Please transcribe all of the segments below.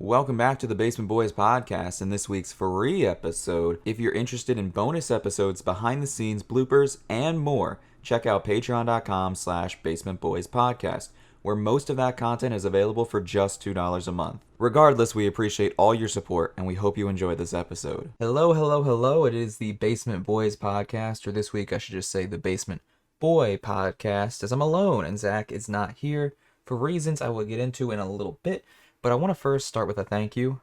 Welcome back to the Basement Boys podcast and this week's free episode. If you're interested in bonus episodes, behind the scenes, bloopers, and more, check out patreon.com/basementboyspodcast, where most of that content is available for just $2 a month. Regardless, we appreciate all your support and we hope you enjoy this episode. Hello. It is the Basement Boys podcast, or this week I should just say the Basement Boy podcast, as I'm alone and Zach is not here for reasons I will get into in a little bit. But I want to first start with a thank you.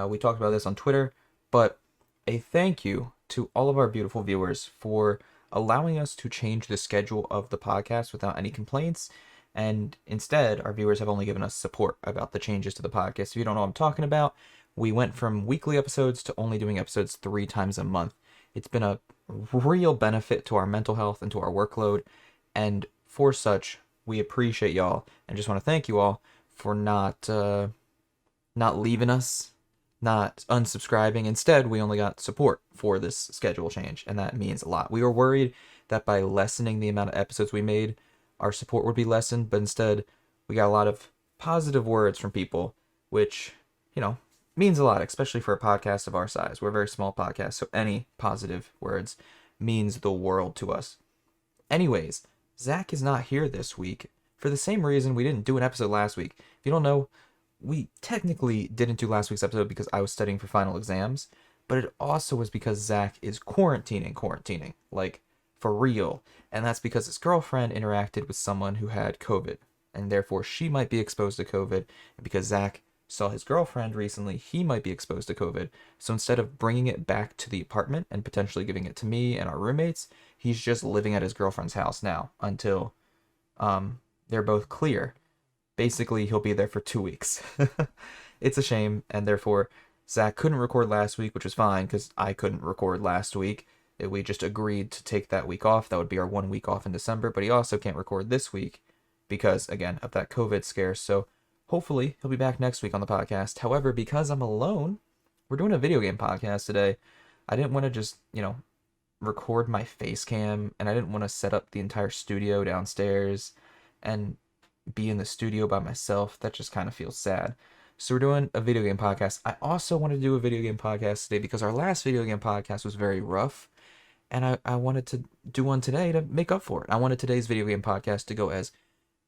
We talked about this on Twitter, but a thank you to all of our beautiful viewers for allowing us to change the schedule of the podcast without any complaints. And instead, our viewers have only given us support about the changes to the podcast. If you don't know what I'm talking about, we went from weekly episodes to only doing episodes 3 times a month. It's been a real benefit to our mental health and to our workload. And for such, we appreciate y'all and just want to thank you all for not leaving us, not unsubscribing. Instead, we only got support for this schedule change, and that means a lot. We were worried that by lessening the amount of episodes we made, our support would be lessened, but instead, we got a lot of positive words from people, which, means a lot, especially for a podcast of our size. We're a very small podcast, so any positive words means the world to us. Anyways, Zach is not here this week for the same reason we didn't do an episode last week. If you don't know, we technically didn't do last week's episode because I was studying for final exams, but it also was because Zach is quarantining, like for real. And that's because his girlfriend interacted with someone who had COVID, and therefore she might be exposed to COVID. And because Zach saw his girlfriend recently, he might be exposed to COVID. So instead of bringing it back to the apartment and potentially giving it to me and our roommates, he's just living at his girlfriend's house now until they're both clear. Basically, he'll be there for 2 weeks. It's a shame, and therefore, Zach couldn't record last week, which was fine, because I couldn't record last week. We just agreed to take that week off. That would be our 1 week off in December, but he also can't record this week because, again, of that COVID scare. So hopefully, he'll be back next week on the podcast. However, because I'm alone, we're doing a video game podcast today. I didn't want to just, record my face cam, and I didn't want to set up the entire studio downstairs and be in the studio by myself. That just kind of feels sad. So we're doing a video game podcast. I also want to do a video game podcast today because our last video game podcast was very rough, and I wanted to do one today to make up for it. I wanted today's video game podcast to go as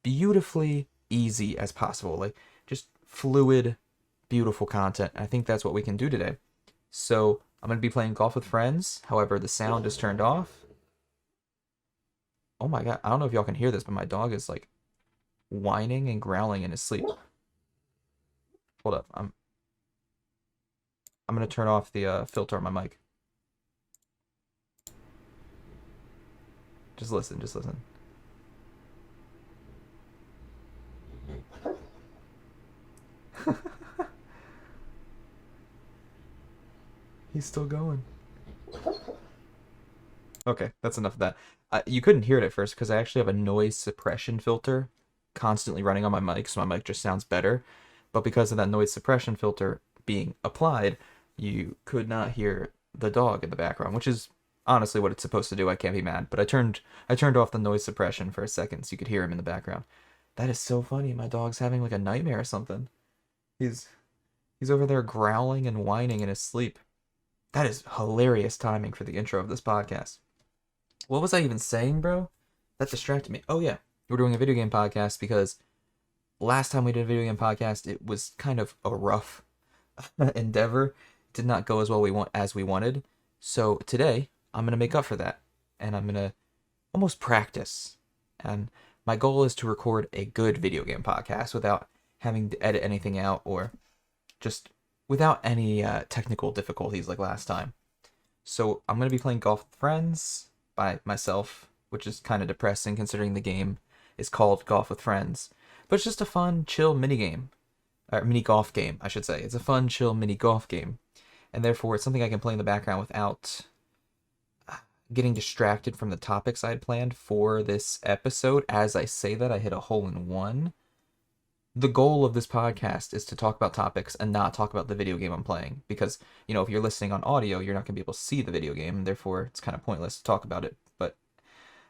beautifully easy as possible, like just fluid, beautiful content. I think that's what we can do today. So I'm going to be playing golf with friends. However, the sound is turned off. Oh my god, I don't know if y'all can hear this, but my dog is like whining and growling in his sleep. Hold up, I'm gonna turn off the filter on my mic. Just listen. He's still going. Okay, that's enough of that. You couldn't hear it at first because I actually have a noise suppression filter constantly running on my mic, so my mic just sounds better. But because of that noise suppression filter being applied, you could not hear the dog in the background, which is honestly what it's supposed to do. I can't be mad. But I turned off the noise suppression for a second so you could hear him in the background. That is so funny. My dog's having like a nightmare or something. He's over there growling and whining in his sleep. That is hilarious timing for the intro of this podcast. What was I even saying, bro? That distracted me. Oh yeah, we're doing a video game podcast because last time we did a video game podcast, it was kind of a rough endeavor. It did not go as well as we wanted. So today, I'm going to make up for that. And I'm going to almost practice. And my goal is to record a good video game podcast without having to edit anything out or just without any technical difficulties like last time. So I'm going to be playing golf with friends by myself, which is kind of depressing considering the game is called Golf with Friends. But it's just a fun, chill mini golf game, I should say. It's a fun, chill mini golf game. And therefore, it's something I can play in the background without getting distracted from the topics I had planned for this episode. As I say that, I hit a hole in one. The goal of this podcast is to talk about topics and not talk about the video game I'm playing. Because, if you're listening on audio, you're not going to be able to see the video game. And therefore, it's kind of pointless to talk about it. But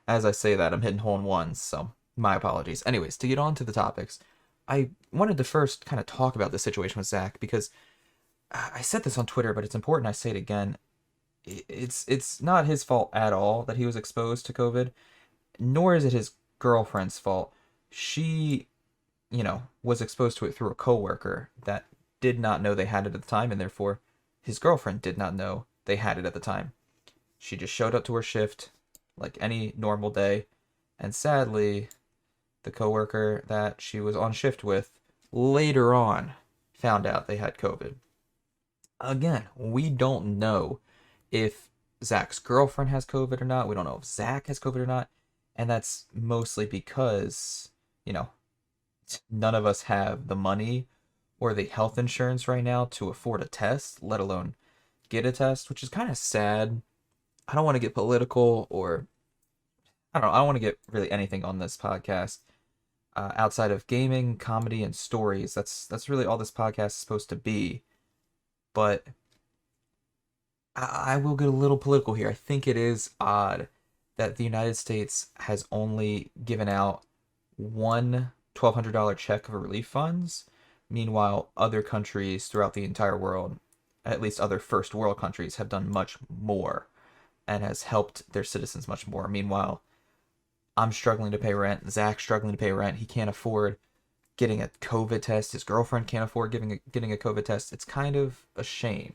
as I say that, I'm hitting hole in ones, so my apologies. Anyways, to get on to the topics, I wanted to first kind of talk about the situation with Zach because I said this on Twitter, but it's important I say it again. It's not his fault at all that he was exposed to COVID, nor is it his girlfriend's fault. She, was exposed to it through a coworker that did not know they had it at the time, and therefore his girlfriend did not know they had it at the time. She just showed up to her shift like any normal day, and sadly, the coworker that she was on shift with later on found out they had COVID. Again, we don't know if Zach's girlfriend has COVID or not. We don't know if Zach has COVID or not. And that's mostly because, none of us have the money or the health insurance right now to afford a test, let alone get a test, which is kind of sad. I don't want to get political or I don't want to get really anything on this podcast outside of gaming, comedy, and stories. That's really all this podcast is supposed to be. But I will get a little political here. I think it is odd that the United States has only given out one $1,200 check of relief funds. Meanwhile, other countries throughout the entire world, at least other first world countries, have done much more and has helped their citizens much more. Meanwhile, I'm struggling to pay rent. Zach's struggling to pay rent. He can't afford getting a COVID test. His girlfriend can't afford getting a COVID test. It's kind of a shame.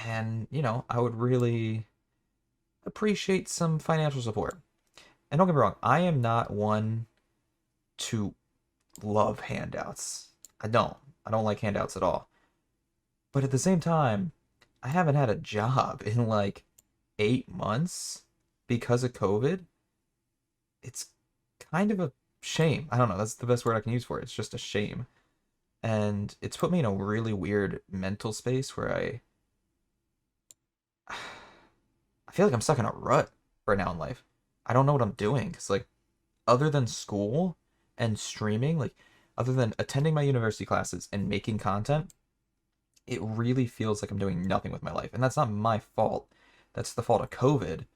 And, I would really appreciate some financial support. And don't get me wrong, I am not one to love handouts. I don't like handouts at all. But at the same time, I haven't had a job in like 8 months because of COVID. It's kind of a shame. I don't know, that's the best word I can use for it. It's just a shame. And it's put me in a really weird mental space where I feel like I'm stuck in a rut right now in life. I don't know what I'm doing. Because, like, other than school and streaming, like, other than attending my university classes and making content, it really feels like I'm doing nothing with my life. And that's not my fault. That's the fault of COVID.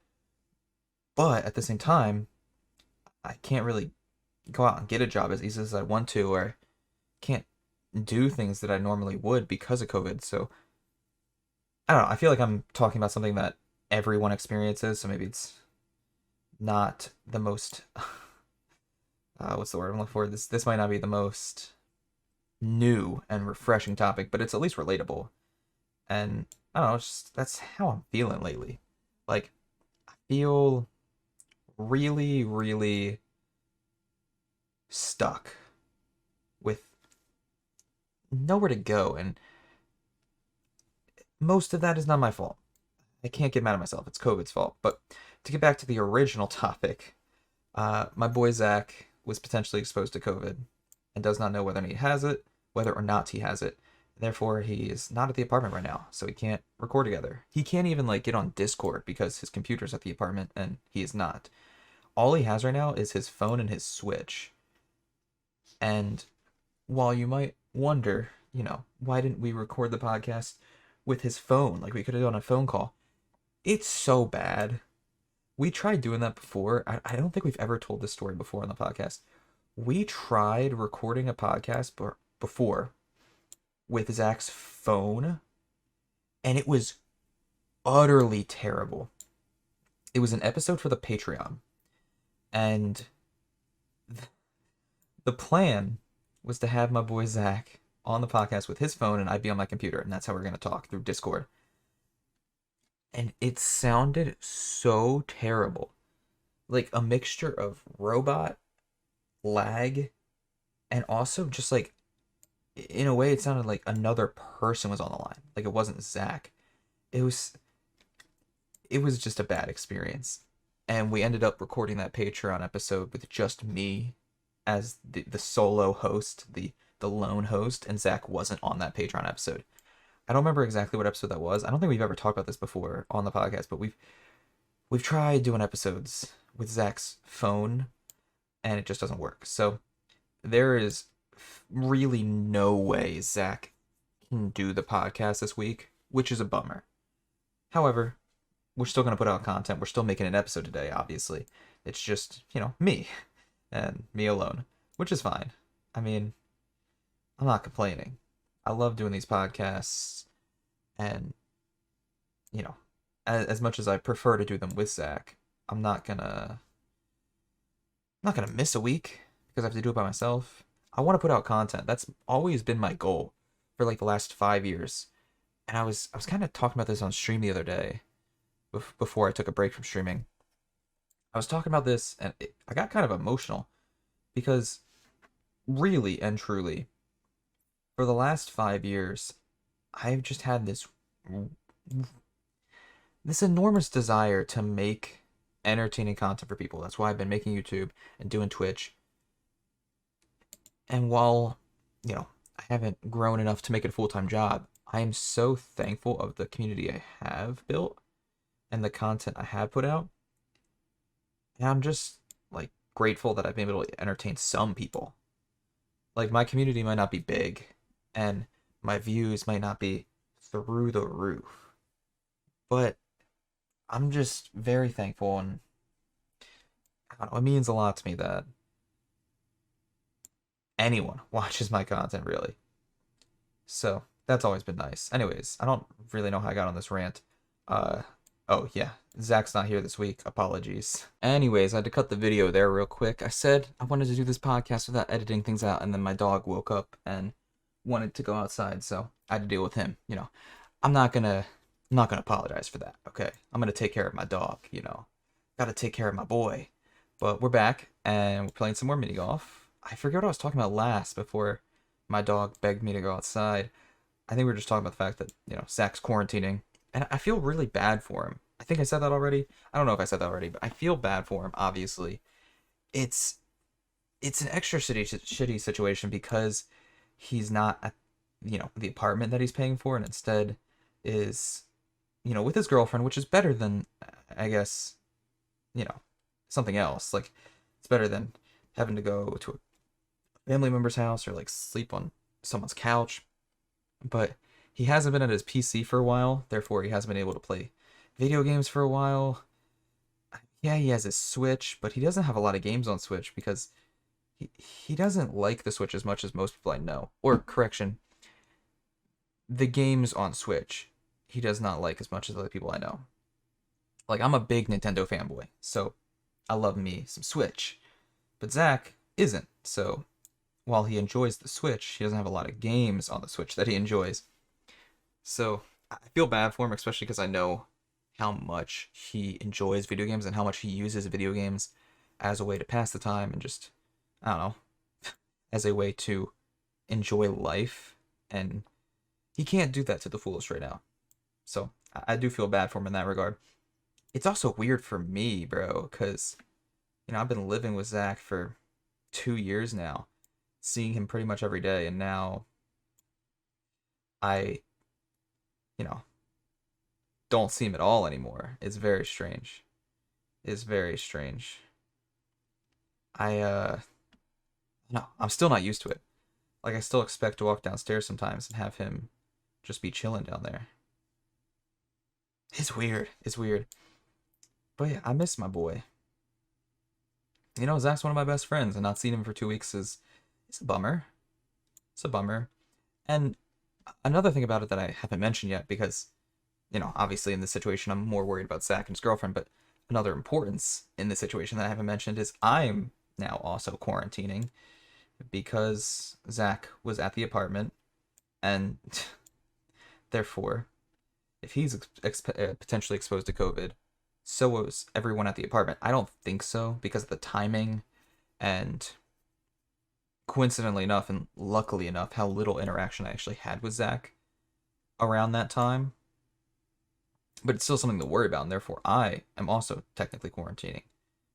But at the same time, I can't really go out and get a job as easy as I want to, or can't do things that I normally would because of COVID. So, I don't know. I feel like I'm talking about something that everyone experiences, so maybe it's not the most what's the word I'm looking for? This might not be the most new and refreshing topic, but it's at least relatable. And I don't know, that's how I'm feeling lately. Like, I feel really, really stuck with nowhere to go, and most of that is not my fault. I can't get mad at myself. It's COVID's fault. But to get back to the original topic, my boy Zach was potentially exposed to COVID and does not know whether he has it, whether or not he has it. Therefore, he is not at the apartment right now, so he can't record together. He can't even get on Discord because his computer's at the apartment and he is not. All he has right now is his phone and his Switch. And while you might wonder, why didn't we record the podcast with his phone? Like, we could have done a phone call. It's so bad. We tried doing that before. I don't think we've ever told this story before on the podcast. We tried recording a podcast before with Zach's phone, and it was utterly terrible. It was an episode for the Patreon, and the plan was to have my boy Zach on the podcast with his phone, and I'd be on my computer, and that's how we're going to talk through Discord. And it sounded so terrible. Like a mixture of robot, lag, and also just in a way it sounded like another person was on the line. Like it wasn't Zach. It was just a bad experience. And we ended up recording that Patreon episode with just me as the solo host, the lone host, and Zach wasn't on that Patreon episode. I don't remember exactly what episode that was. I don't think we've ever talked about this before on the podcast, but we've tried doing episodes with Zach's phone, and it just doesn't work. So there is really no way Zach can do the podcast this week, which is a bummer. However, we're still going to put out content. We're still making an episode today, obviously. It's just, me and me alone, which is fine. I mean, I'm not complaining. I love doing these podcasts, and you know, as much as I prefer to do them with Zach, I'm not gonna miss a week because I have to do it by myself. I want to put out content. That's always been my goal for like the last 5 years. And I was kind of talking about this on stream the other day before I took a break from streaming. I was talking about this and I got kind of emotional because really and truly, for the last 5 years, I've just had this enormous desire to make entertaining content for people. That's why I've been making YouTube and doing Twitch. And while, I haven't grown enough to make it a full-time job, I am so thankful of the community I have built and the content I have put out. And I'm just like grateful that I've been able to entertain some people. Like my community might not be big and my views might not be through the roof, but I'm just very thankful, and I don't know, it means a lot to me that anyone watches my content, really. So that's always been nice. Anyways, I don't really know how I got on this rant. Oh yeah, Zach's not here this week. Apologies. Anyways, I had to cut the video there real quick. I said I wanted to do this podcast without editing things out, and then my dog woke up and wanted to go outside, so I had to deal with him. I'm not gonna apologize for that. Okay, I'm gonna take care of my dog. Gotta take care of my boy. But we're back and we're playing some more mini golf. I forget what I was talking about last before my dog begged me to go outside. I think we were just talking about the fact that, Zach's quarantining. And I feel really bad for him. I think I said that already. I don't know if I said that already, but I feel bad for him, obviously. It's an extra shitty situation because he's not at, the apartment that he's paying for, and instead is, with his girlfriend, which is better than, I guess, you know, something else. Like, it's better than having to go to a family member's house or like sleep on someone's couch. But he hasn't been at his PC for a while, therefore he hasn't been able to play video games for a while. Yeah, he has his Switch, but he doesn't have a lot of games on Switch because he doesn't like the Switch as much as most people I know. Or, correction, the games on Switch he does not like as much as other people I know. Like, I'm a big Nintendo fanboy, so I love me some Switch. But Zach isn't, so while he enjoys the Switch, he doesn't have a lot of games on the Switch that he enjoys. So I feel bad for him, especially because I know how much he enjoys video games and how much he uses video games as a way to pass the time and just, I don't know, as a way to enjoy life. And he can't do that to the fullest right now. So I do feel bad for him in that regard. It's also weird for me, bro, because, I've been living with Zach for 2 years now, seeing him pretty much every day, and now I, you know, don't see him at all anymore. It's very strange. It's very strange. No, I'm still not used to it. Like, I still expect to walk downstairs sometimes and have him just be chilling down there. It's weird. It's weird. But yeah, I miss my boy. Zach's one of my best friends, and not seeing him for 2 weeks is it's a bummer. It's a bummer. And another thing about it that I haven't mentioned yet, because, obviously in this situation I'm more worried about Zach and his girlfriend, but another importance in this situation that I haven't mentioned is I'm now also quarantining because Zach was at the apartment, and therefore, if he's potentially exposed to COVID, so was everyone at the apartment. I don't think so because of the timing and coincidentally enough and luckily enough how little interaction I actually had with Zach around that time. But it's still something to worry about, and therefore I am also technically quarantining,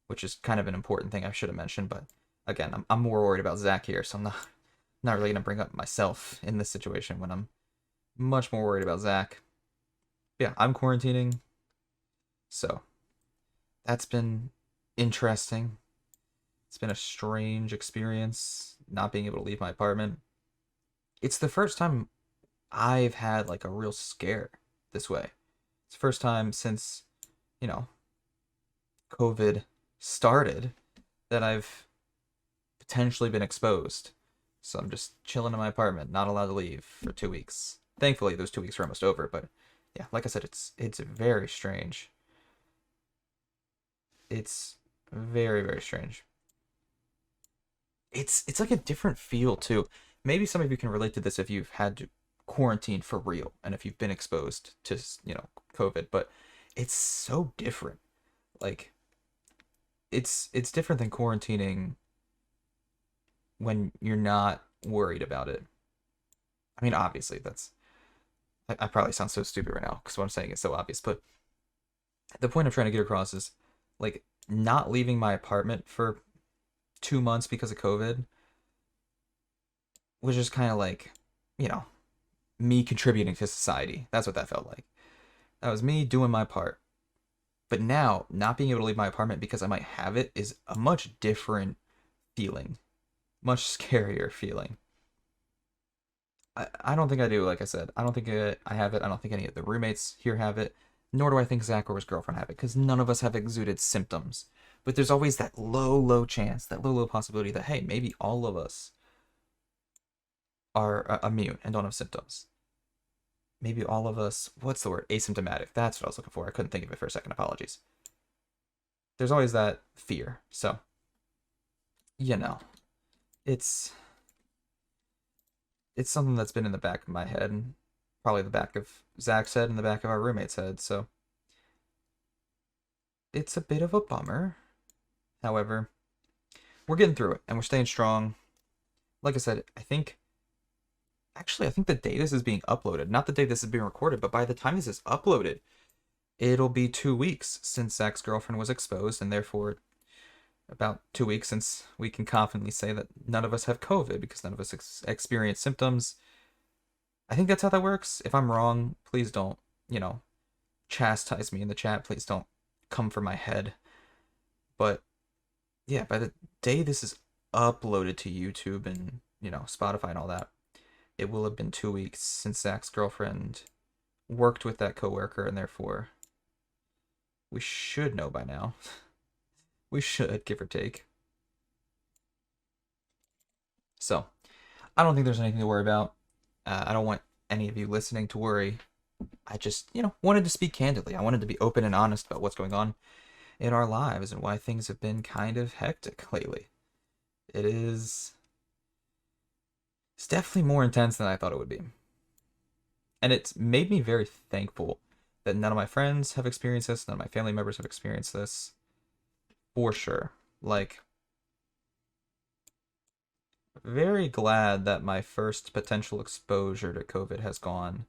which is kind of an important thing I should have mentioned. But again, I'm more worried about Zach here, so I'm not really gonna bring up myself in this situation when I'm much more worried about Zach. Yeah, I'm quarantining, so that's been interesting. It's been a strange experience not being able to leave my apartment. It's the first time I've had like a real scare this way. It's the first time since, COVID started that I've potentially been exposed So I'm just chilling in my apartment, not allowed to leave for 2 weeks. Thankfully, those 2 weeks are almost over, but yeah, like I said, it's very strange. It's very, very strange. It's like a different feel too. Maybe some of you can relate to this if you've had to quarantine for real and if you've been exposed to, COVID, but it's so different. Like it's different than quarantining when you're not worried about it. I mean, obviously, I probably sound so stupid right now because what I'm saying is so obvious, but the point I'm trying to get across is like not leaving my apartment for 2 months because of COVID was just kind of like, you know, me contributing to society. That's what that felt like. That was me doing my part. But now, not being able to leave my apartment because I might have it is a much different feeling, much scarier feeling. I don't think I do, like I said. I don't think I have it. I don't think any of the roommates here have it. Nor do I think Zach or his girlfriend have it, because none of us have exuded symptoms. But there's always that low, low chance, that low, low possibility that, hey, maybe all of us are immune and don't have symptoms. Maybe all of us, what's the word? Asymptomatic. That's what I was looking for. I couldn't think of it for a second. Apologies. There's always that fear. So, you know, it's it's something that's been in the back of my head, and probably the back of Zach's head and the back of our roommate's head. So, it's a bit of a bummer. However, we're getting through it and we're staying strong. Like I said, I think the day this is being uploaded, not the day this is being recorded, but by the time this is uploaded, it'll be 2 weeks since Zach's girlfriend was exposed, and therefore about 2 weeks since we can confidently say that none of us have COVID because none of us experience symptoms. I think that's how that works. If I'm wrong, please don't, chastise me in the chat. Please don't come for my head. But yeah, by the day this is uploaded to YouTube and, Spotify and all that, it will have been 2 weeks since Zach's girlfriend worked with that coworker, and therefore we should know by now. We should, give or take. So, I don't think there's anything to worry about. I don't want any of you listening to worry. I just, wanted to speak candidly. I wanted to be open and honest about what's going on in our lives and why things have been kind of hectic lately. It's definitely more intense than I thought it would be. And it's made me very thankful that none of my friends have experienced this, none of my family members have experienced this. For sure. Like, very glad that my first potential exposure to COVID has gone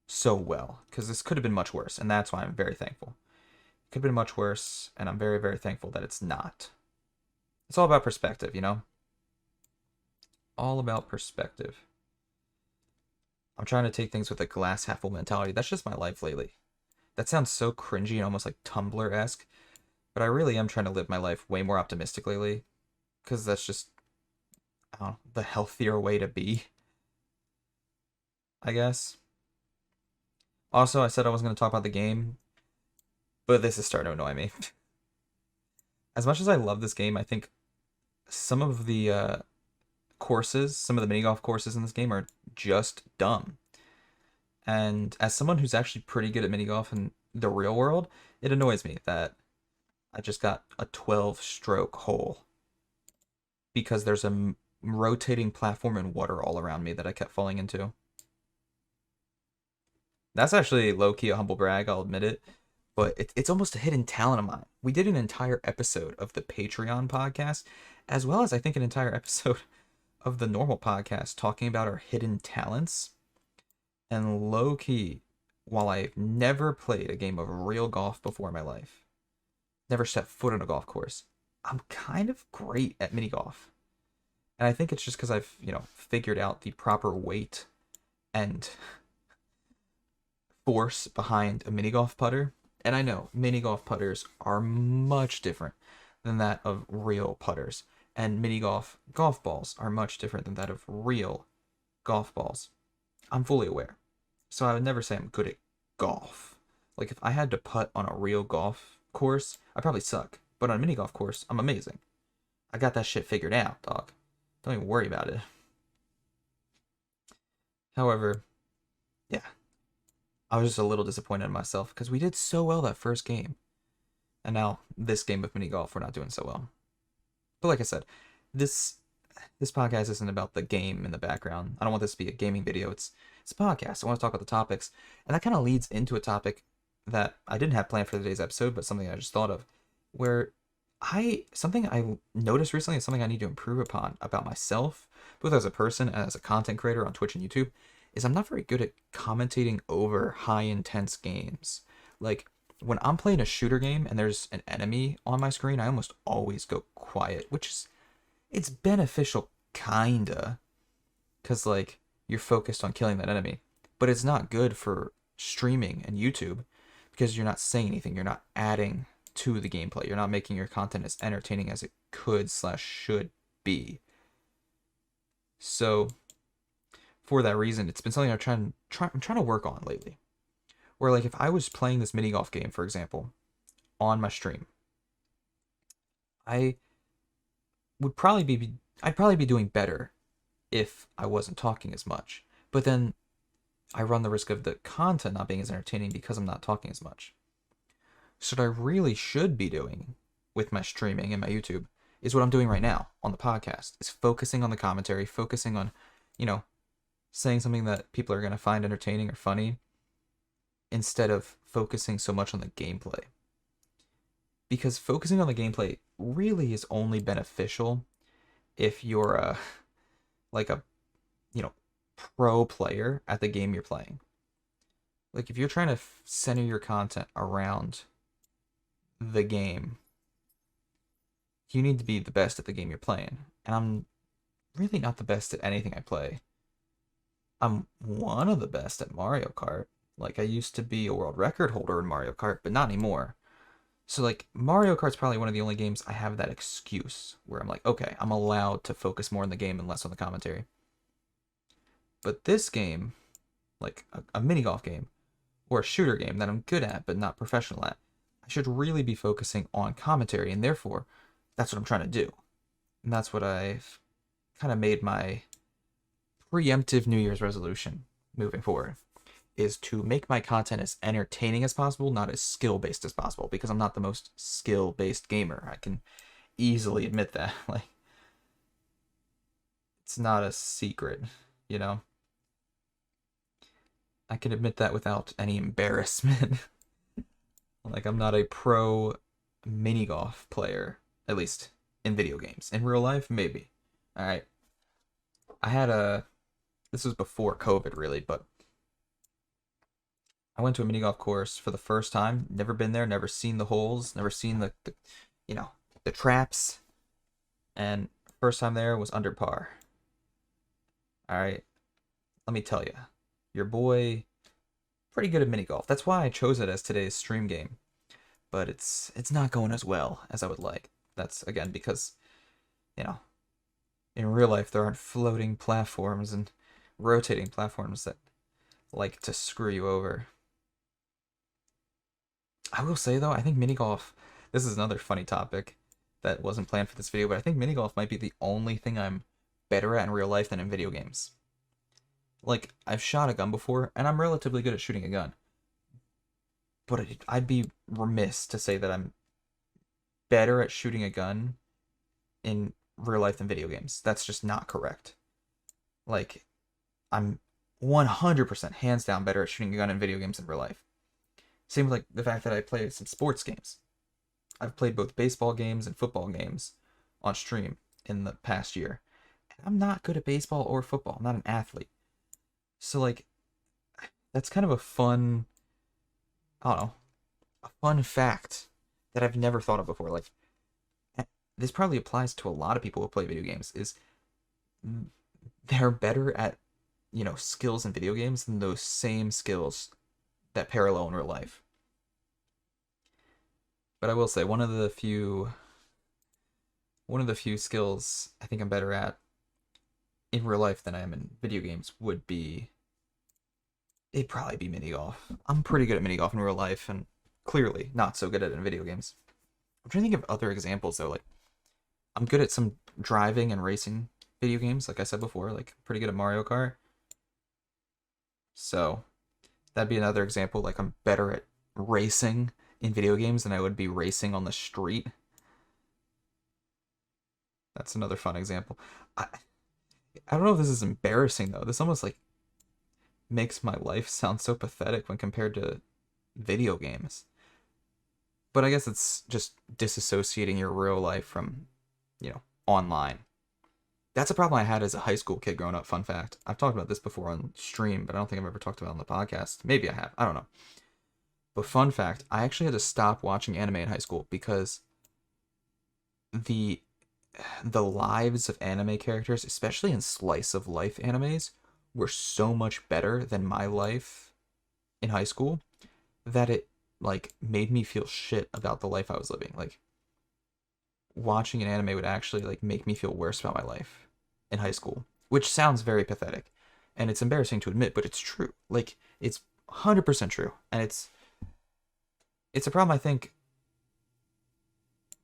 so well, because this could have been much worse, and that's why I'm very thankful. It could have been much worse, and I'm very, very thankful that it's not. It's all about perspective, All about perspective. I'm trying to take things with a glass half full mentality. That's just my life lately. That sounds so cringy and almost like Tumblr-esque, but I really am trying to live my life way more optimistic lately, because that's just, I don't know, the healthier way to be, I guess. Also, I said I wasn't going to talk about the game, but this is starting to annoy me. As much as I love this game, I think some of the courses, some of the mini golf courses in this game are just dumb. And as someone who's actually pretty good at mini golf in the real world, it annoys me that I just got a 12-stroke hole because there's a rotating platform and water all around me that I kept falling into. That's actually low-key a humble brag, I'll admit it, but it's almost a hidden talent of mine. We did an entire episode of the Patreon podcast, as well as I think an entire episode of the normal podcast talking about our hidden talents. And low-key, while I've never played a game of real golf before in my life, never set foot on a golf course, I'm kind of great at mini golf. And I think it's just because I've, figured out the proper weight and force behind a mini golf putter. And I know mini golf putters are much different than that of real putters. And mini golf balls are much different than that of real golf balls. I'm fully aware. So I would never say I'm good at golf. Like, if I had to putt on a real golf course, I'd probably suck. But on a mini golf course, I'm amazing. I got that shit figured out, dog. don't even worry about it. However, yeah, I was just a little disappointed in myself because we did so well that first game. And now this game of mini golf, we're not doing so well. But like I said, this podcast isn't about the game in the background. I don't want this to be a gaming video. It's a podcast. I want to talk about the topics. And that kind of leads into a topic that I didn't have planned for today's episode, but something I just thought of, where something I noticed recently and something I need to improve upon about myself, both as a person and as a content creator on Twitch and YouTube, is I'm not very good at commentating over high intense games. Like, when I'm playing a shooter game and there's an enemy on my screen, I almost always go quiet, which is, it's beneficial, kinda, because, like, you're focused on killing that enemy. But it's not good for streaming and YouTube, because you're not saying anything, you're not adding to the gameplay, you're not making your content as entertaining as it could/should be. So, for that reason, it's been something I'm trying to work on lately. Where, like, if I was playing this mini golf game, for example, on my stream, I'd probably be doing better if I wasn't talking as much. But then I run the risk of the content not being as entertaining because I'm not talking as much. So what I really should be doing with my streaming and my YouTube is what I'm doing right now on the podcast, is focusing on the commentary, focusing on, saying something that people are going to find entertaining or funny, instead of focusing so much on the gameplay. Because focusing on the gameplay really is only beneficial if you're a pro player at the game you're playing. Like, if you're trying to center your content around the game, you need to be the best at the game you're playing. And I'm really not the best at anything I play. I'm one of the best at Mario Kart. Like, I used to be a world record holder in Mario Kart, but not anymore. So, like, Mario Kart's probably one of the only games I have that excuse where I'm like, okay, I'm allowed to focus more on the game and less on the commentary. But this game, like a mini golf game, or a shooter game that I'm good at but not professional at, I should really be focusing on commentary, and therefore, that's what I'm trying to do. And that's what I've kind of made my preemptive New Year's resolution moving forward, is to make my content as entertaining as possible, not as skill-based as possible, because I'm not the most skill-based gamer. I can easily admit that. Like, it's not a secret, I can admit that without any embarrassment. Like, I'm not a pro mini golf player, at least in video games. In real life, maybe. Alright. This was before COVID, really, but I went to a mini golf course for the first time. Never been there, never seen the holes, never seen the traps. And first time there was under par. Alright. Let me tell you. Your boy, pretty good at mini golf. That's why I chose it as today's stream game. But it's not going as well as I would like. That's, again, because, in real life there aren't floating platforms and rotating platforms that like to screw you over. I will say, though, I think mini golf, this is another funny topic that wasn't planned for this video, but I think mini golf might be the only thing I'm better at in real life than in video games. Like, I've shot a gun before, and I'm relatively good at shooting a gun. But I'd be remiss to say that I'm better at shooting a gun in real life than video games. That's just not correct. Like, I'm 100% hands down better at shooting a gun in video games than real life. Same with, like, the fact that I play some sports games. I've played both baseball games and football games on stream in the past year. And I'm not good at baseball or football. I'm not an athlete. So, like, that's kind of a fun, I don't know, a fun fact that I've never thought of before. Like, this probably applies to a lot of people who play video games, is they're better at, skills in video games than those same skills that parallel in real life. But I will say, one of the few skills I think I'm better at in real life than I am in video games it'd probably be mini golf. I'm pretty good at mini golf in real life, and clearly not so good at it in video games. I'm trying to think of other examples, though. Like, I'm good at some driving and racing video games, like I said before, like pretty good at Mario Kart. So that'd be another example. Like I'm better at racing in video games than I would be racing on the street. That's another fun example. I I don't know if this is embarrassing though. This almost like makes my life sound so pathetic when compared to video games. But I guess it's just disassociating your real life from, online. That's a problem I had as a high school kid growing up. Fun fact. I've talked about this before on stream, but I don't think I've ever talked about it on the podcast. Maybe I have. I don't know. But fun fact, I actually had to stop watching anime in high school because the the lives of anime characters, especially in slice of life animes, were so much better than my life in high school that it like made me feel shit about the life I was living. Like watching an anime would actually like make me feel worse about my life in high school, which sounds very pathetic and it's embarrassing to admit, but it's true. Like it's 100% true, and it's a problem I think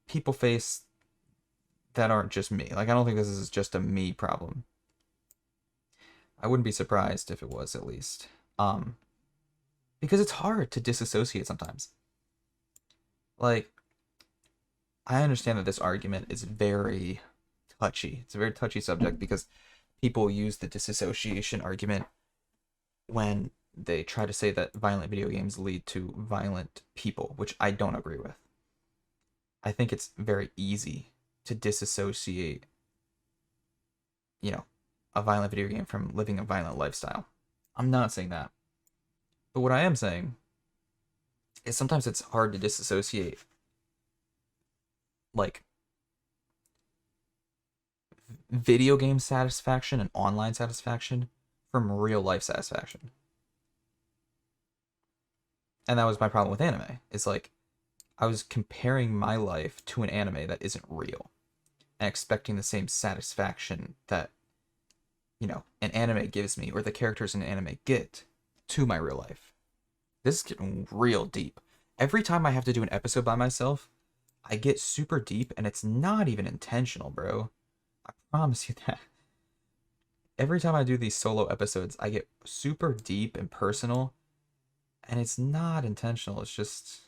people face that aren't just me. Like I don't think this is just a me problem. I wouldn't be surprised if it was, at least. Because it's hard to disassociate sometimes. Like I understand that this argument is very touchy. It's a very touchy subject because people use the disassociation argument when they try to say that violent video games lead to violent people, which I don't agree with. I think it's very easy to disassociate, a violent video game from living a violent lifestyle. I'm not saying that. But what I am saying is sometimes it's hard to disassociate, like, video game satisfaction and online satisfaction from real life satisfaction. And that was my problem with anime. It's like I was comparing my life to an anime that isn't real and expecting the same satisfaction that, an anime gives me or the characters in an anime get to my real life. This is getting real deep. Every time I have to do an episode by myself, I get super deep and it's not even intentional, bro. I promise you that. Every time I do these solo episodes, I get super deep and personal, and it's not intentional. It's just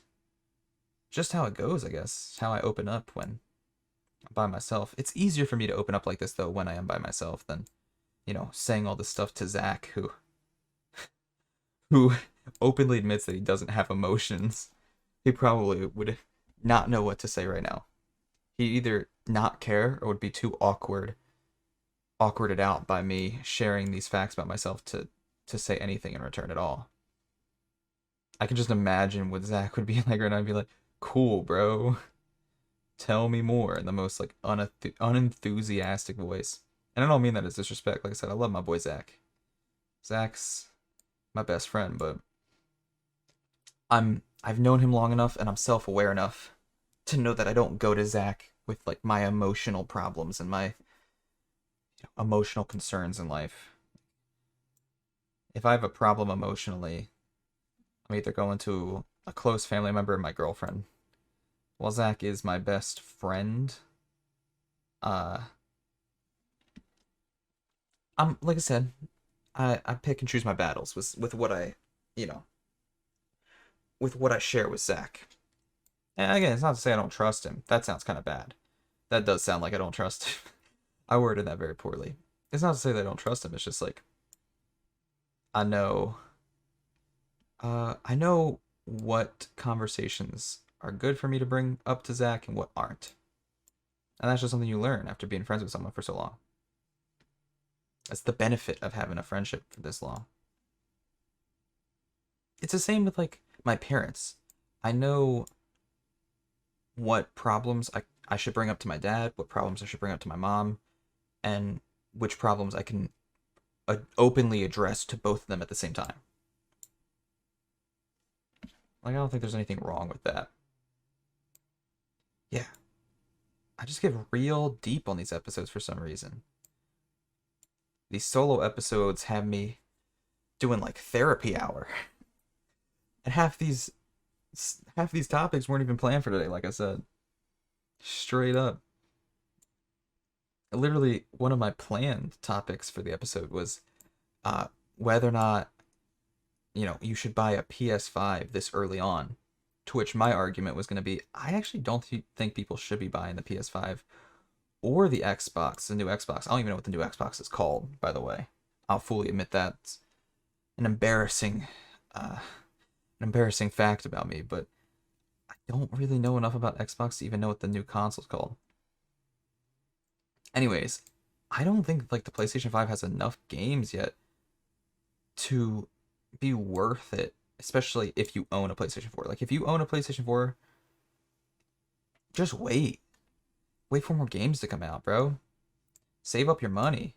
how it goes, I guess. It's how I open up when I'm by myself. It's easier for me to open up like this though when I am by myself than, saying all this stuff to Zach, who openly admits that he doesn't have emotions. He probably would not know what to say right now. He'd either not care or would be too awkwarded out by me sharing these facts about myself to say anything in return at all. I can just imagine what Zach would be like right now. I'd be like, cool, bro. Tell me more in the most like unenthusiastic voice. And I don't mean that as disrespect. Like I said, I love my boy Zach. Zach's my best friend, but I've known him long enough and I'm self-aware enough to know that I don't go to Zach with like my emotional problems and my emotional concerns in life. If I have a problem emotionally, I'm either going to a close family member or my girlfriend. While Zach is my best friend, I'm like I said, I pick and choose my battles with what with what I share with Zach. And again, it's not to say I don't trust him. That sounds kind of bad. That does sound like I don't trust him. I worded that very poorly. It's not to say that I don't trust him. It's just like I know. I know what conversations are good for me to bring up to Zach and what aren't. And that's just something you learn after being friends with someone for so long. That's the benefit of having a friendship for this long. It's the same with like my parents. I know what problems I should bring up to my dad, what problems I should bring up to my mom, and which problems I can openly address to both of them at the same time. Like, I don't think there's anything wrong with that. Yeah. I just get real deep on these episodes for some reason. These solo episodes have me doing like therapy hour. And half these topics weren't even planned for today, like I said. Straight up. literally one of my planned topics for the episode was uh, whether or not you should buy a PS5 this early on. To which my argument was going to be, I actually don't think people should be buying the PS5 or the Xbox, the new Xbox. I don't even know what the new Xbox is called, by the way. I'll fully admit that's an embarrassing, uh, an embarrassing fact about me, but I don't really know enough about Xbox to even know what the new console's called. Anyways, I don't think like the PlayStation 5 has enough games yet to be worth it, especially if you own a PlayStation 4. Like if you own a PlayStation 4, just wait. Wait for more games to come out, bro. Save up your money.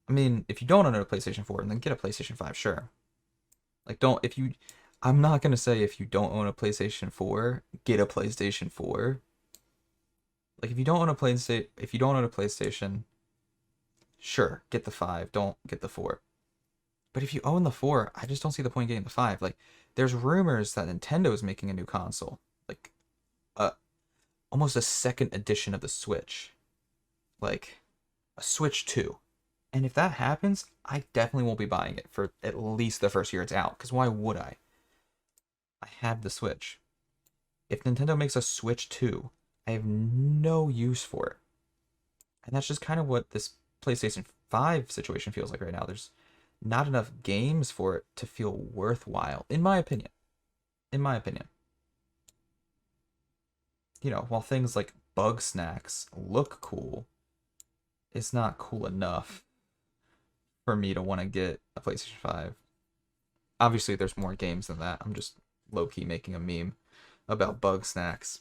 I mean, if you don't own a PlayStation 4, then get a PlayStation 5, sure. Like I'm not going to say if you don't own a PlayStation 4, get a PlayStation 4. Like if you don't own a PlayStation, sure, get the 5, don't get the 4. But if you own the 4, I just don't see the point in getting the 5. Like, there's rumors that Nintendo is making a new console. Like, almost a second edition of the Switch. Like, a Switch 2. And if that happens, I definitely won't be buying it for at least the first year it's out. Because why would I? I have the Switch. If Nintendo makes a Switch 2, I have no use for it. And that's just kind of what this PlayStation 5 situation feels like right now. There's not enough games for it to feel worthwhile, in my opinion. In my opinion. While things like Bug Snacks look cool, it's not cool enough for me to want to get a PlayStation 5. Obviously, there's more games than that. I'm just low-key making a meme about Bug Snacks.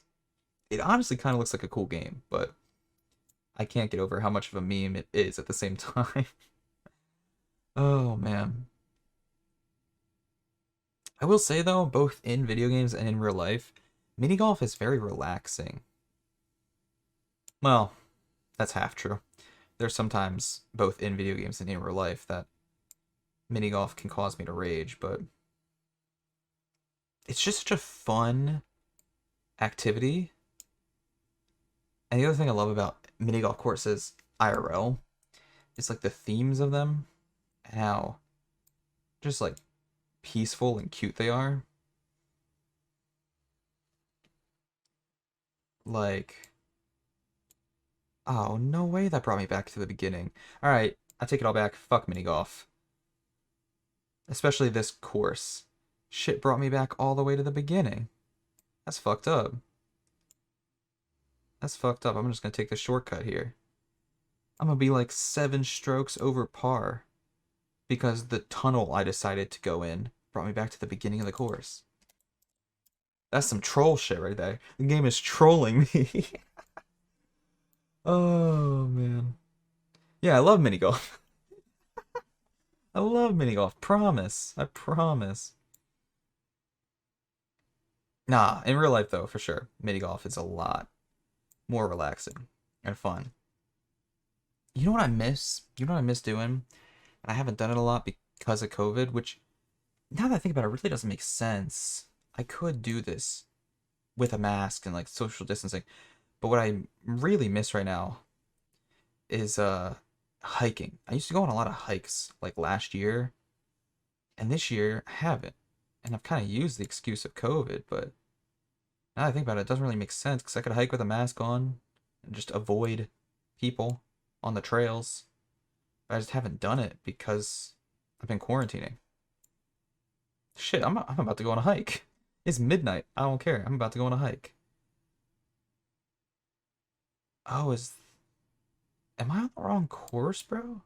It honestly kind of looks like a cool game, but I can't get over how much of a meme it is at the same time. Oh, man. I will say, though, both in video games and in real life, mini golf is very relaxing. Well, that's half true. There's sometimes, both in video games and in real life, that mini golf can cause me to rage, but it's just such a fun activity. And the other thing I love about mini golf courses IRL is like the themes of them and how just like peaceful and cute they are. Like, oh, no way that brought me back to the beginning. Alright, I take it all back. Fuck mini golf. Especially this course. Shit brought me back all the way to the beginning. That's fucked up. That's fucked up. I'm just gonna take the shortcut here. I'm gonna be like 7 strokes over par because the tunnel I decided to go in brought me back to the beginning of the course. That's some troll shit right there. The game is trolling me. Oh, man. Yeah, I love mini golf. I love mini golf. Promise. I promise. Nah, in real life, though, for sure, mini golf is a lot more relaxing and fun. You know what I miss? You know what I miss doing? And I haven't done it a lot because of COVID, which, now that I think about it, really doesn't make sense. I could do this with a mask and, like, social distancing. But what I really miss right now is hiking. I used to go on a lot of hikes, like, last year. And this year, I haven't. And I've kind of used the excuse of COVID, but now that I think about it, it doesn't really make sense because I could hike with a mask on and just avoid people on the trails. But I just haven't done it because I've been quarantining. Shit, I'm about to go on a hike. It's midnight. I don't care. I'm about to go on a hike. Oh, am I on the wrong course, bro?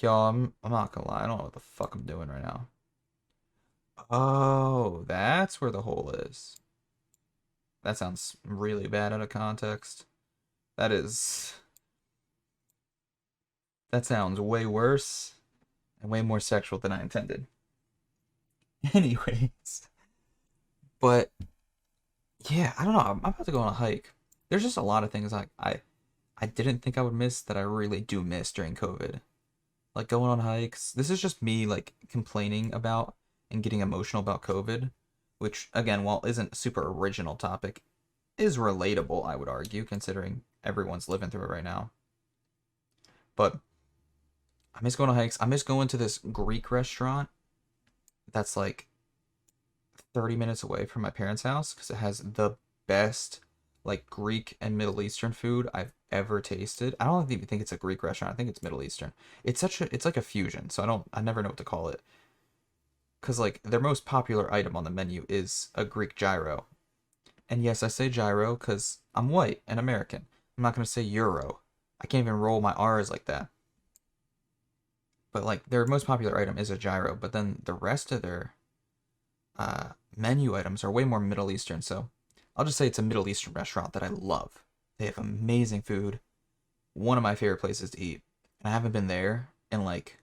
Y'all, I'm not gonna lie. I don't know what the fuck I'm doing right now. Oh, that's where the hole is. That sounds really bad out of context. That is... That sounds way worse and way more sexual than I intended. Anyways. But, yeah, I don't know. I'm about to go on a hike. There's just a lot of things I didn't think I would miss that I really do miss during COVID. Like going on hikes. This is just me, like, complaining about and getting emotional about COVID. which, again, while isn't a super original topic, is relatable, I would argue, considering everyone's living through it right now. But I miss going on hikes. I miss going to this Greek restaurant that's like 30 minutes away from my parents' house because it has the best like Greek and Middle Eastern food I've ever tasted. I don't even think it's a Greek restaurant. I think it's Middle Eastern. It's like a fusion, so I never know what to call it. Cause like their most popular item on the menu is a Greek gyro. And yes, I say gyro because I'm white and American. I'm not gonna say euro. I can't even roll my R's like that. But like their most popular item is a gyro, but then the rest of their menu items are way more Middle Eastern. So I'll just say it's a Middle Eastern restaurant that I love. They have amazing food. One of my favorite places to eat. And I haven't been there in like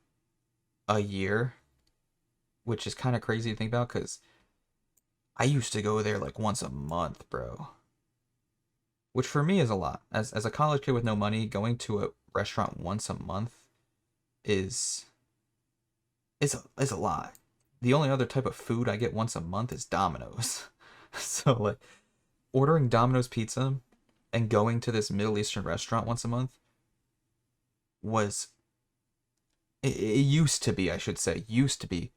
a year, which is kind of crazy to think about because I used to go there like once a month, bro. Which for me is a lot. As a college kid with no money, going to a restaurant once a month is is a lot. The only other type of food I get once a month is Domino's. So like ordering Domino's pizza and going to this Middle Eastern restaurant once a month was it used to be, I should say, used to be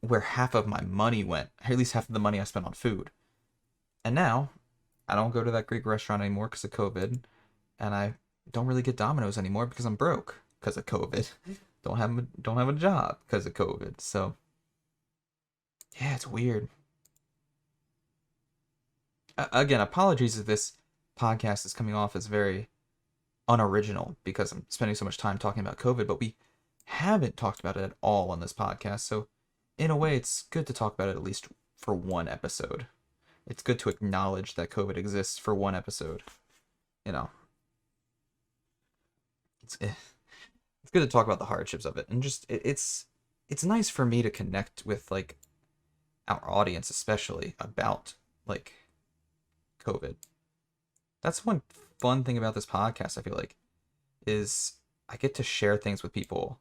where half of my money went, or at least half of the money I spent on food. And now I don't go to that Greek restaurant anymore because of COVID, and I don't really get Domino's anymore because I'm broke because of COVID. Don't have a job because of COVID. So yeah, it's weird. Again, apologies if this podcast is coming off as very unoriginal because I'm spending so much time talking about COVID, but we haven't talked about it at all on this podcast. So in a way, it's good to talk about it at least for one episode. It's good to acknowledge that COVID exists for one episode. You know, it's good to talk about the hardships of it, and just it's nice for me to connect with like our audience, especially about like COVID. That's one fun thing about this podcast, I feel like, is I get to share things with people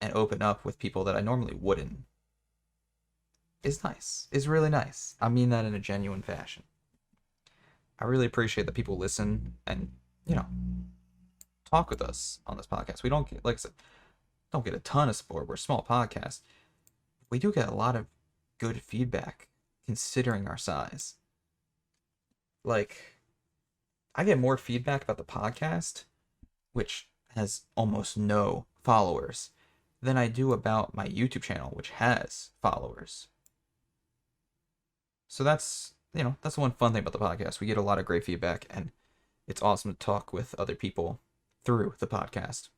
and open up with people that I normally wouldn't. Is nice. Is really nice. I mean that in a genuine fashion. I really appreciate that people listen and, you know, talk with us on this podcast. We don't get, like I said, don't get a ton of support. We're a small podcast. We do get a lot of good feedback considering our size. Like, I get more feedback about the podcast, which has almost no followers, than I do about my YouTube channel, which has followers. So that's, you know, that's one fun thing about the podcast. We get a lot of great feedback, and it's awesome to talk with other people through the podcast.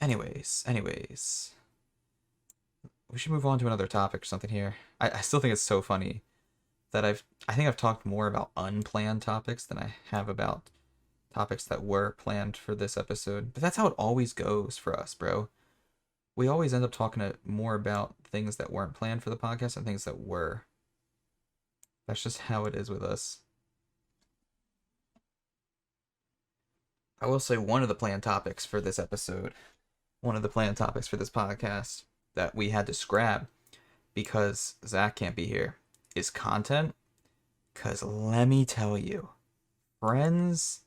Anyways, we should move on to another topic or something here. I still think it's so funny that I think I've talked more about unplanned topics than I have about topics that were planned for this episode. But that's how it always goes for us, bro. We always end up talking more about things that weren't planned for the podcast and things that were. That's just how it is with us. I will say one of the planned topics for this episode, one of the planned topics for this podcast that we had to scrap because Zach can't be here is content. Because let me tell you, friends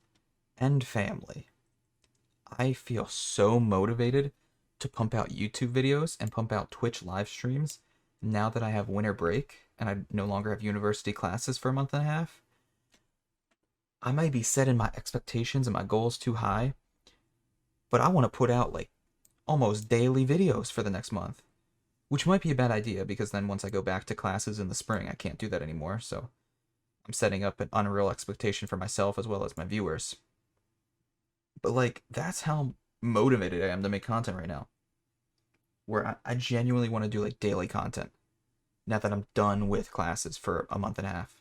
and family, I feel so motivated to pump out YouTube videos and pump out Twitch live streams now that I have winter break and I no longer have university classes for a month and a half. I might be setting my expectations and my goals too high, but I want to put out like almost daily videos for the next month, which might be a bad idea because then once I go back to classes in the spring, I can't do that anymore. So I'm setting up an unreal expectation for myself as well as my viewers. But like, that's how motivated I am to make content right now. Where I genuinely want to do like daily content now that I'm done with classes for a month and a half.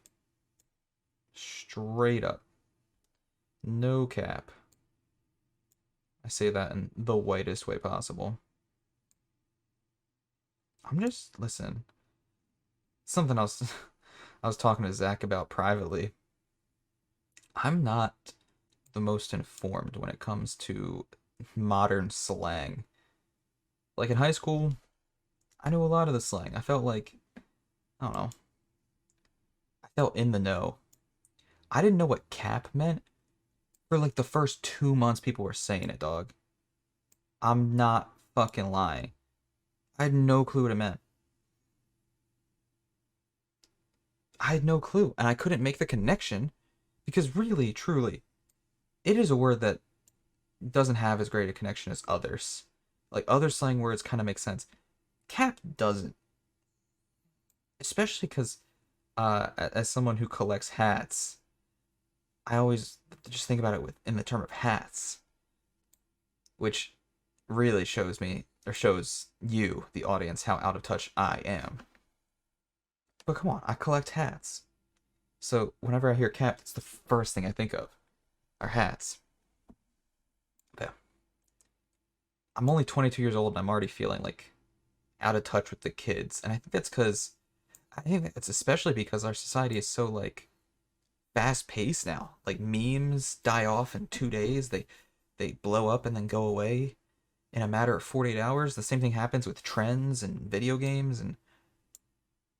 Straight up. No cap. I say that in the whitest way possible. Listen, something else I was talking to Zach about privately. I'm not the most informed when it comes to modern slang. Like in high school, I know a lot of the slang. I felt like, I don't know, I felt in the know. I didn't know what cap meant for like the first 2 months people were saying it, dog. I'm not fucking lying. I had no clue what it meant. I had no clue, and I couldn't make the connection because really, truly, it is a word that doesn't have as great a connection as others. Like other slang words kind of make sense. Cap doesn't, especially because as someone who collects hats, I always just think about it in the term of hats, which really shows me or shows you, the audience, how out of touch I am. But come on, I collect hats. So whenever I hear cap, it's the first thing I think of are hats. But I'm only 22 years old and I'm already feeling like out of touch with the kids. And I think it's especially because our society is so like fast paced now. Like memes die off in 2 days. They blow up and then go away in a matter of 48 hours. The same thing happens with trends and video games, and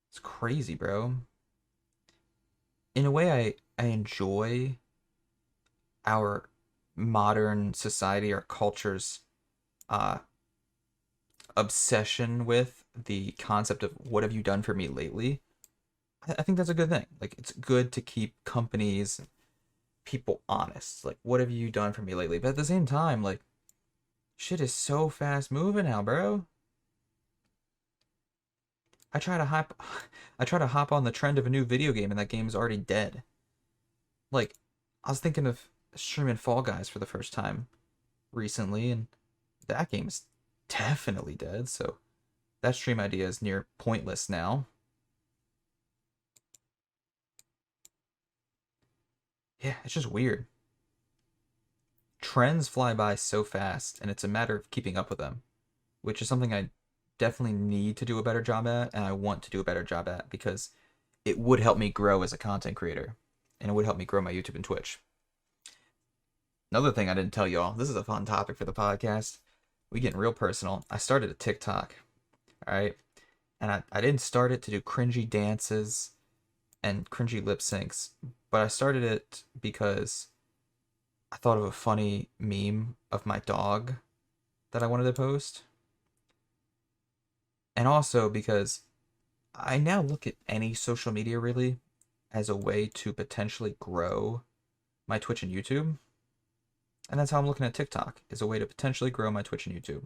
it's crazy, bro. In a way, I enjoy our modern society, our culture's uh, obsession with the concept of what have you done for me lately. I think that's a good thing. Like, it's good to keep companies, people honest. Like, what have you done for me lately? But at the same time, like, shit is so fast moving now, bro. I try to hop, I try to hop on the trend of a new video game, and that game's already dead. Like, I was thinking of streaming Fall Guys for the first time recently, and that game's definitely dead. So that stream idea is near pointless now. Yeah, it's just weird. Trends fly by so fast, and it's a matter of keeping up with them, which is something I definitely need to do a better job at, and I want to do a better job at because it would help me grow as a content creator, and it would help me grow my YouTube and Twitch. Another thing I didn't tell y'all, this is a fun topic for the podcast. We getting real personal. I started a TikTok, all right? And I didn't start it to do cringy dances and cringy lip syncs, but I started it because I thought of a funny meme of my dog that I wanted to post. And also because I now look at any social media really as a way to potentially grow my Twitch and YouTube. And that's how I'm looking at TikTok, as a way to potentially grow my Twitch and YouTube.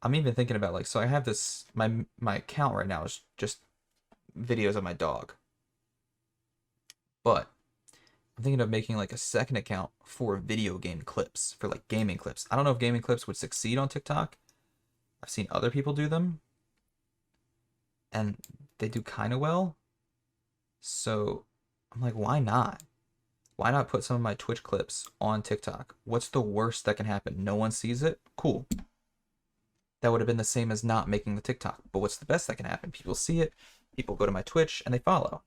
I'm even thinking about like, so I have this, my account right now is just videos of my dog. But I'm thinking of making like a second account for video game clips, for like gaming clips. I don't know if gaming clips would succeed on TikTok. I've seen other people do them, and they do kind of well. So I'm like, why not? Why not put some of my Twitch clips on TikTok? What's the worst that can happen? No one sees it? Cool. That would have been the same as not making the TikTok. But what's the best that can happen? People see it, people go to my Twitch, and they follow.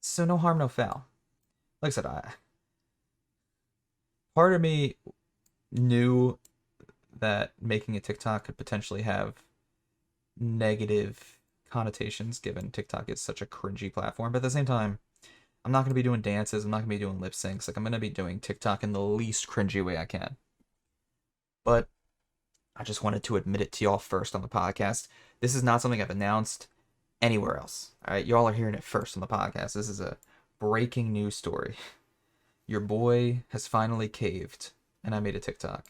So no harm, no foul. Like I said, part of me knew that making a TikTok could potentially have negative connotations, given TikTok is such a cringy platform. But at the same time, I'm not going to be doing dances. I'm not going to be doing lip syncs. Like, I'm going to be doing TikTok in the least cringy way I can. But I just wanted to admit it to y'all first on the podcast. This is not something I've announced anywhere else. All right, y'all are hearing it first on the podcast. This is a breaking news story. Your boy has finally caved, and I made a TikTok.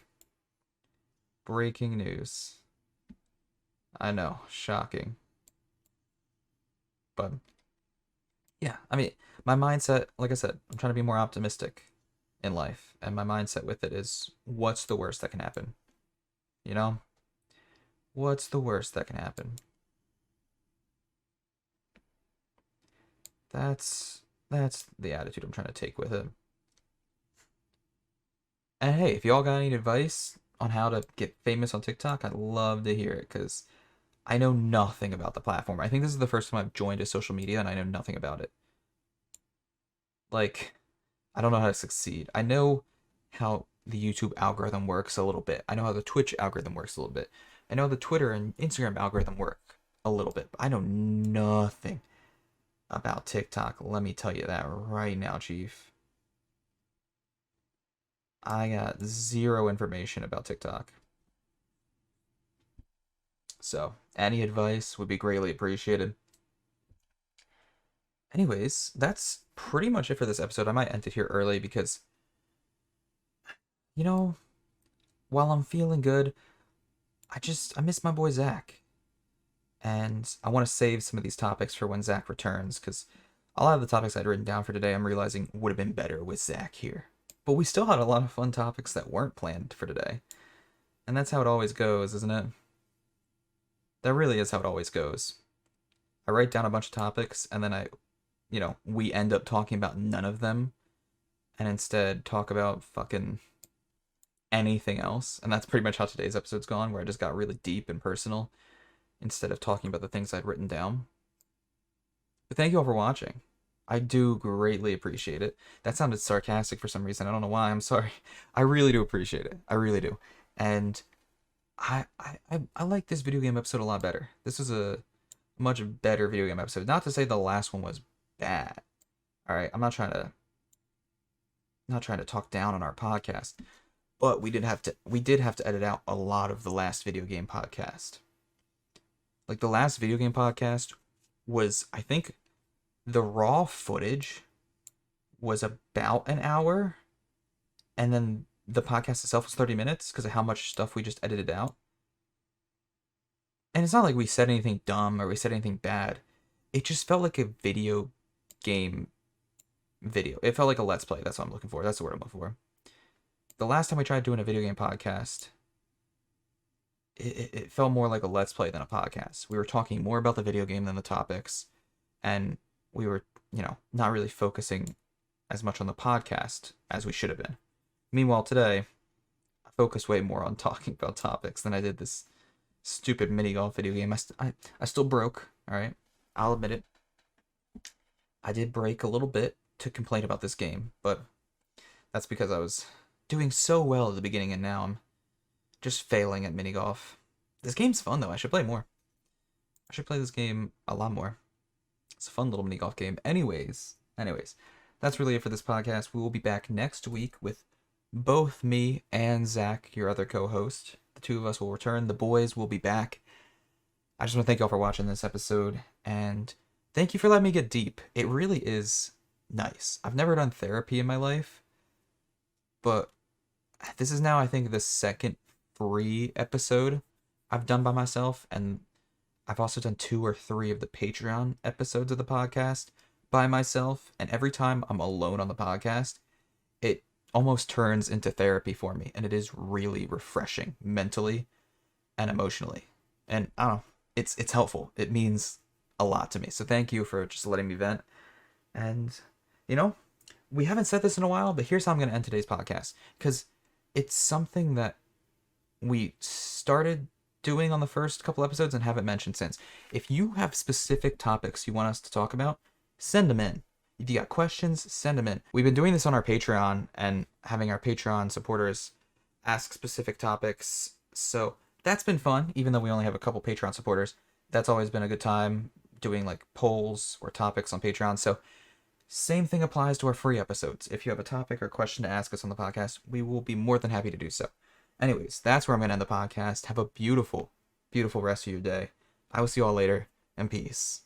Breaking news. I know, shocking. But yeah, I mean, my mindset, like I said, I'm trying to be more optimistic in life, and my mindset with it is, what's the worst that can happen? You know? What's the worst that can happen? That's the attitude I'm trying to take with it. And hey, if y'all got any advice on how to get famous on TikTok, I'd love to hear it, because I know nothing about the platform. I think this is the first time I've joined a social media and I know nothing about it. Like, I don't know how to succeed. I know how the YouTube algorithm works a little bit. I know how the Twitch algorithm works a little bit. I know the Twitter and Instagram algorithm work a little bit, but I know nothing about TikTok. Let me tell you that right now, Chief. I got zero information about TikTok. So, any advice would be greatly appreciated. Anyways, that's pretty much it for this episode. I might end it here early because, you know, while I'm feeling good, I miss my boy Zach. And I want to save some of these topics for when Zach returns, because a lot of the topics I'd written down for today, I'm realizing would have been better with Zach here. But we still had a lot of fun topics that weren't planned for today. And that's how it always goes, isn't it? That really is how it always goes. I write down a bunch of topics, and then we end up talking about none of them, and instead talk about fucking anything else. And that's pretty much how today's episode's gone, where I just got really deep and personal instead of talking about the things I'd written down. But thank you all for watching. I do greatly appreciate it. That sounded sarcastic for some reason. I don't know why. I'm sorry. I really do appreciate it. I really do. And I like this video game episode a lot better. This is a much better video game episode. Not to say the last one was bad. All right, I'm not trying to talk down on our podcast, but we did have to edit out a lot of the last video game podcast. Like, the last video game podcast was, I think, the raw footage was about an hour, and then the podcast itself was 30 minutes because of how much stuff we just edited out. And it's not like we said anything dumb or we said anything bad. It just felt like a video game video. It felt like a Let's Play. That's what I'm looking for. That's the word I'm looking for. The last time we tried doing a video game podcast, it felt more like a Let's Play than a podcast. We were talking more about the video game than the topics, and we were, not really focusing as much on the podcast as we should have been. Meanwhile, today, I focused way more on talking about topics than I did this stupid mini golf video game. I still broke, all right? I'll admit it. I did break a little bit to complain about this game, but that's because I was doing so well at the beginning, and now I'm just failing at mini golf. This game's fun, though. I should play more. I should play this game a lot more. It's a fun little mini golf game. Anyways, that's really it for this podcast. We will be back next week with both me and Zach, your other co-host. The two of us will return. The boys will be back. I just want to thank y'all for watching this episode, and thank you for letting me get deep. It really is nice. I've never done therapy in my life, but this is now, I think, the second free episode I've done by myself, and I've also done 2 or 3 of the Patreon episodes of the podcast by myself, and every time I'm alone on the podcast, it almost turns into therapy for me, and it is really refreshing mentally and emotionally. And I don't know, it's helpful. It means a lot to me. So thank you for just letting me vent. And we haven't said this in a while, but here's how I'm going to end today's podcast, because it's something that we started doing on the first couple episodes and haven't mentioned since. If you have specific topics you want us to talk about, send them in. If you got questions, send them in. We've been doing this on our Patreon and having our Patreon supporters ask specific topics. So that's been fun, even though we only have a couple Patreon supporters. That's always been a good time, doing like polls or topics on Patreon. So same thing applies to our free episodes. If you have a topic or question to ask us on the podcast, we will be more than happy to do so. Anyways, that's where I'm going to end the podcast. Have a beautiful, beautiful rest of your day. I will see you all later, and peace.